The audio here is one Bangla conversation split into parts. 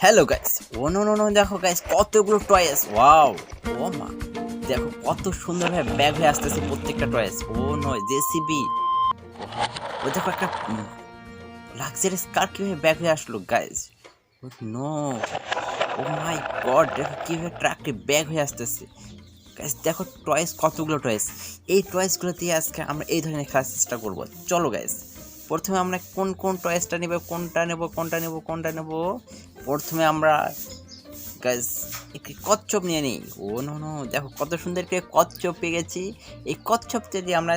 হ্যালো গাইস, ও নো নো নো, দেখো গাইস কতগুলো টয়েস। ওয়াও, ও মা, দেখো কত সুন্দর ভাবে ব্যাগ হয়ে আসতেছে প্রত্যেকটা টয়েস। ও নয় জেসিবি, ও দেখো একটা লাক্সারিয়াস কার কিভাবে ব্যাগ হয়ে আসলো guys. O no, O my god, দেখো কিভাবে ট্রাকটি ব্যাগ হয়ে আসতেছে গাইস। দেখো টয়েস, কতগুলো টয়েস। এই টয়েসগুলো দিয়ে আজকে আমরা এই ধরনের খেলার চেষ্টা করবো। চলো গাইস, প্রথমে আমরা কোন কোন টয়েসটা নেব, কোনটা নেব। প্রথমে আমরা গাইস একটি কচ্ছপ নিয়ে নিই। ও নো নো, দেখো কত সুন্দর করে কচ্ছপ পেয়ে গেছি। এই কচ্ছপটা দিয়ে আমরা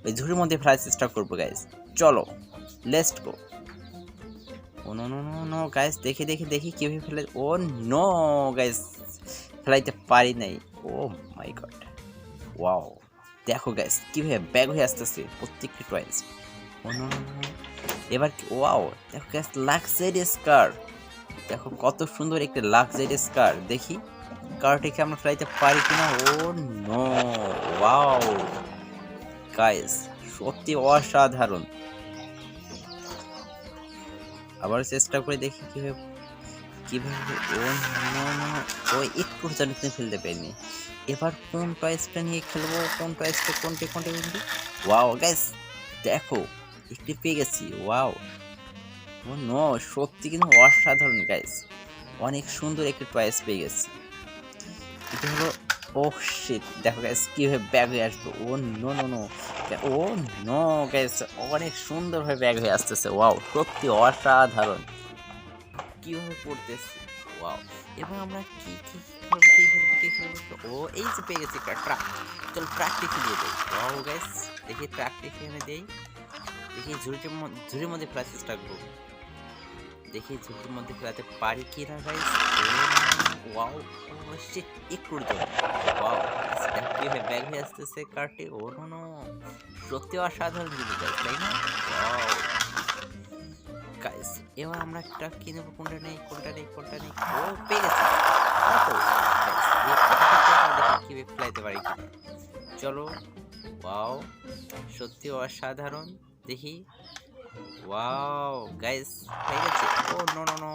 ওই ঝুড়ির মধ্যে ফেলার চেষ্টা করবো গাইস। চলো, let's go. Oh no no no no guys, দেখি কিভাবে ফেলে। ও নো গাইস, ফেলাইতে পারি নাই। ও মাই গড, ওয়াও, দেখো গাইস কিভাবে ব্যাগ হয়ে আসতেছে প্রত্যেকটি toys. Oh no no no, এবার ওয়াও, দেখো গাইস লাক্সারিয়াস কার। দেখো কত সুন্দর একটা লাক্সারিয়াস কার। দেখি কারটিকে আমরা ফেলাইতে পারি কিনা। ও নো, ওয়াও গাইস, সত্যি অসাধারণ। আবার চেষ্টা করে দেখি কিভাবে। ও নো নো, ও একটু জানি ফেলতে পারিনি। এবার কোন টয়েসটা নিয়ে খেলবো, কোন টয়েসটা, কোনটি। ওয়াও গাইস, দেখো একটি পেয়ে গেছি। ওয়াও, ও নো, সত্যি কিন্তু অসাধারণ গাইস, অনেক সুন্দর একটি টয়েস পেয়ে গেছি। এটা হলো, ও শিট, দেখো গাইস কিভাবে ব্যাগ হয়ে আসবে। ও নো নো নো, ও নো গাইস, অনেক সুন্দরভাবে ব্যাগ হয়ে আসতেছে। ওয়াও, সত্যি অসাধারণ কিভাবে পড়তেছে। ওয়াও, এবং আমরা কি খেলবো। ও এই যে পেয়ে গেছি একটা ট্রাক। চল ট্রাকটি খেলিয়ে দেই। ওয়াও গাইস, দেখি ট্রাকটি খেলে দেই। দেখি ঝুড়ির মধ্যে ফেলার চেষ্টা করবো। দেখি ঝুড়ির মধ্যে ফেলাতে পারি কিনা গাইস। ওয়াও, ও শিট, একটু জন্য। ওয়াও, কিভাবে ব্যাগ হয়ে আসতেছে কারটি। ও নো নো, সত্যি অসাধারণ জিনিস গাইস, তাই না? ওয়াও গাইস, এবার আমরা একটা কি নেবো, কোনটা নেই। ও পেয়ে গেছি অটো গাইস। দেখি কিভাবে ফেলাইতে পারি কিনা। চলো, ওয়াও, সত্যি অসাধারণ। দেখি, ওয়াও গাইস, হয়ে গেছে। Oh no no no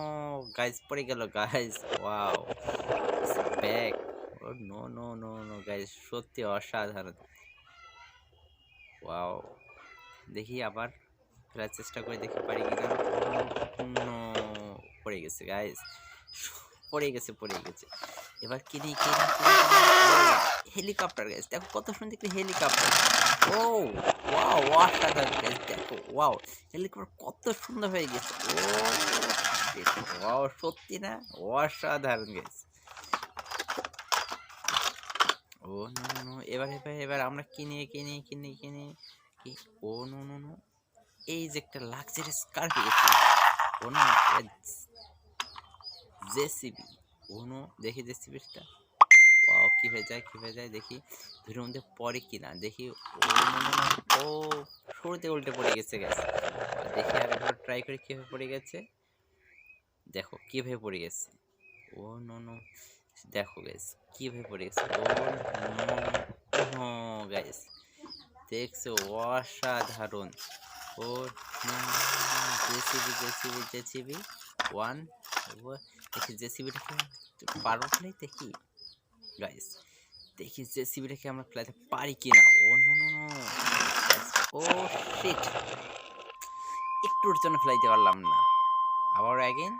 guys, পড়ে গেল guys. Wow, back. Oh no no no no guys, সত্যি অসাধারণ। ওয়াও, দেখি আবার ফেরার চেষ্টা করে দেখি পারি কিনা। নো, পড়ে গেছে গাইস, পড়ে গেছে। এবার কিনি। হেলিকপ্টার গাইস, দেখো কত সুন্দর একটি হেলিকপ্টার। ও ওয়াও, অসাধারণ গাইস, দেখো ওয়াও, হেলিকপ্টার কত সুন্দর হয়ে গেছে। ও ওয়াও, সত্যি না অসাধারণ গাইস। ও নো নো নো, এবার আমরা কিনি। ও নো নো নো, এই যে একটা লাক্সারিয়াস কার পেয়েছি। ও নো, জেসিবি। ও নো, দেখি জেসিবিটা। ওয়াও, কি হয়ে যায় দেখি ধীরের মধ্যে পড়ে কিনা। দেখি, ও নো নো নো, ও শুরুতে উল্টে পড়ে গেছে গ্যাস। দেখি আরেকবার ট্রাই করে কিভাবে পড়ে গেছে। দেখো কিভাবে পড়ে গেছে। ও নো নো, দেখো গাইস কিভাবে পড়ে গেছে। ও নো নো গাইস, দেখছো অসাধারণ। ও জেসিবি ওয়ান। দেখি জেসিবিটাকে পারবো ফেলাইতে কি গাইস। দেখি জেসিবিটাকে আমরা ফেলাইতে পারি কিনা। ও নো নো নো, ও শিট, একটুর জন্য ফেলাইতে পারলাম না। আবার অ্যাগেন।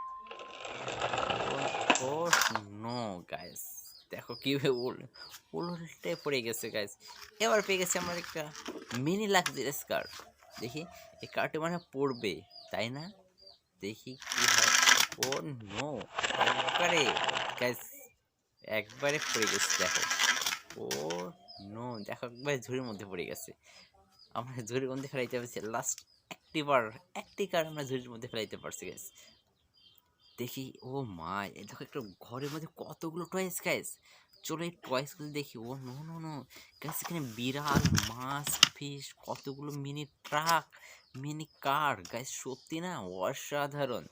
ও নো গাইস, দেখো কিভাবে উল্টে পড়ে গেছে গাইস। এবার পেয়ে গেছি আমরা একটা মিনি লাক্সারিয়াস কার। দেখি এই কারটি মানে পড়বে, তাই না? দেখি কি হয়। ও নো, গাইস একবারে পড়ে গেছে। দেখো, ও নো, দেখো একবারে ঝুড়ির মধ্যে পড়ে গেছে। আমরা ঝুড়ির মধ্যে ফেলাইতে পারছি লাস্ট একটি কার আমরা ঝুড়ির মধ্যে ফেলাইতে পারছি গাইস। দেখি, ও মাই, দেখো একটা ঘরের মধ্যে কতগুলো টয়েস গাইস। চলো এই টয়েসগুলো দেখি। ও নো নো নো গাইস, এখানে বিড়াল, মাছ, ফিশ, কতগুলো মিনি ট্রাক, মিনি কার গাইস, সত্যি না অসাধারণ।